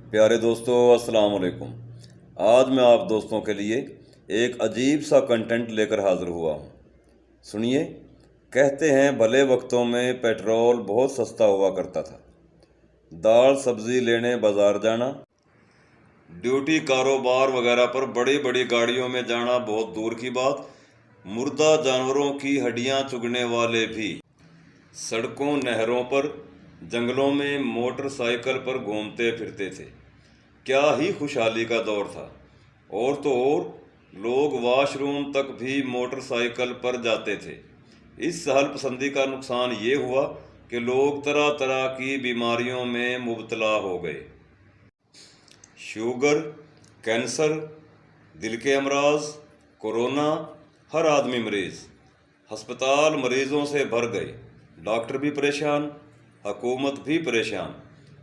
प्यारे दोस्तों, अस्सलाम वालेकुम। आज मैं आप दोस्तों के लिए एक अजीब सा कंटेंट लेकर हाज़िर हुआ हूँ। सुनिए। कहते हैं भले वक्तों में पेट्रोल बहुत सस्ता हुआ करता था। दाल सब्ज़ी लेने बाज़ार जाना, ड्यूटी कारोबार वगैरह पर बड़ी बड़ी गाड़ियों में जाना बहुत दूर की बात, मुर्दा जानवरों की हड्डियाँ चुगने वाले भी सड़कों, नहरों पर, जंगलों में मोटरसाइकिल पर घूमते फिरते थे। क्या ही खुशहाली का दौर था। और तो और, लोग वॉशरूम तक भी मोटरसाइकिल पर जाते थे। इस सहल पसंदी का नुकसान ये हुआ कि लोग तरह तरह की बीमारियों में मुब्तला हो गए। शुगर, कैंसर, दिल के अमराज, कोरोना, हर आदमी मरीज। अस्पताल मरीजों से भर गए। डॉक्टर भी परेशान, हुकूमत भी परेशान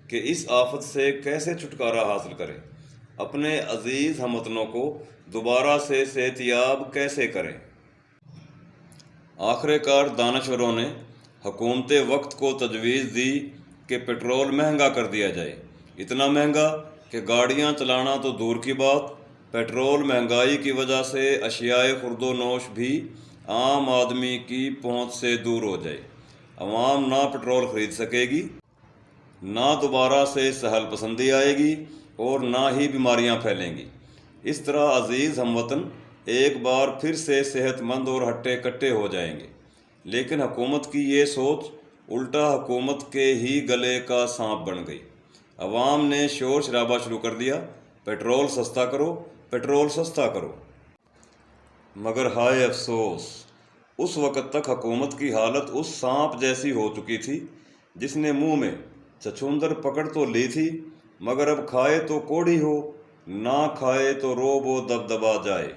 कि इस आफत से कैसे छुटकारा हासिल करें, अपने अजीज़ हमवतनों को दोबारा से सेहतियाब कैसे करें। आखिरकार दानश्वरों ने हुकूमत वक्त को तजवीज़ दी कि पेट्रोल महंगा कर दिया जाए। इतना महंगा कि गाड़ियां चलाना तो दूर की बात, पेट्रोल महंगाई की वजह से अशियाए खुर्दो नोश भी आम आदमी की पहुंच से दूर हो जाए। अवाम ना पेट्रोल ख़रीद सकेगी, ना दोबारा से सहल पसंदी आएगी और ना ही बीमारियां फैलेंगी। इस तरह अजीज़ हमवतन एक बार फिर से सेहतमंद और हट्टे कट्टे हो जाएंगे। लेकिन हुकूमत की ये सोच उल्टा हुकूमत के ही गले का सांप बन गई। अवाम ने शोर शराबा शुरू कर दिया, पेट्रोल सस्ता करो, पेट्रोल सस्ता करो। मगर हाय अफसोस, उस वक़्त तक हुकूमत की हालत उस सांप जैसी हो चुकी थी जिसने मुंह में छछूंदर पकड़ तो ली थी, मगर अब खाए तो कोढ़ी हो, ना खाए तो रोब व दबदबा जाए।